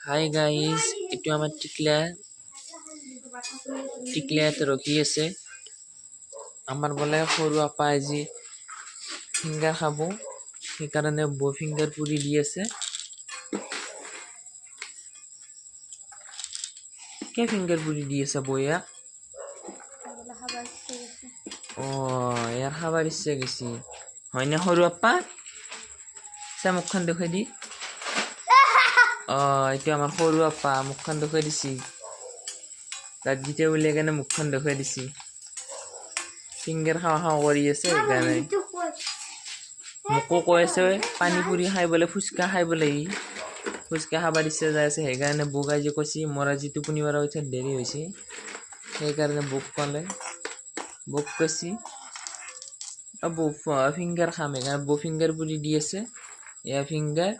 Hi guys, এইটো আমাৰ টিকলাত ৰখি আছে। আমাৰ বোলে সৰু আপা আজি ফিংগাৰ খাব, সেইকাৰণে বৌ ফিংগাৰ পুৰি দি আছে। কে ফিংগাৰ পুৰি দি আছে বৌয়াক? ইয়াৰ খাবাৰ ইচ্ছা গৈছে হয়নে সৰু আপা? চা মুখখন দেখুৱাই দি। এইটো আমাৰ সৰু আপা মুখখন দেখুৱাই দিছি। দাঁতকেইটা উলিয়াই কেনে মুখখন দেখুৱাই দিছি। ফিংগাৰ খাওঁ খাওঁ কৰি আছে, সেইকাৰণে মোকো কৈ আছে পানী পুৰি খাই বোলে, ফুচকা খাই বোলে। ফুচকা খাব ইচ্ছা যাই আছে, সেইকাৰণে বৌক আজি কৈছি মোৰ আজি টোপনি মাৰা উঠাত দেৰি হৈছে, সেইকাৰণে বৌক ক'লে। বৌক কৈছি বৌ ফিংগাৰ খাম, সেইকাৰণে বৌ ফিংগাৰ পুৰি দি আছে। এয়া ফিংগাৰ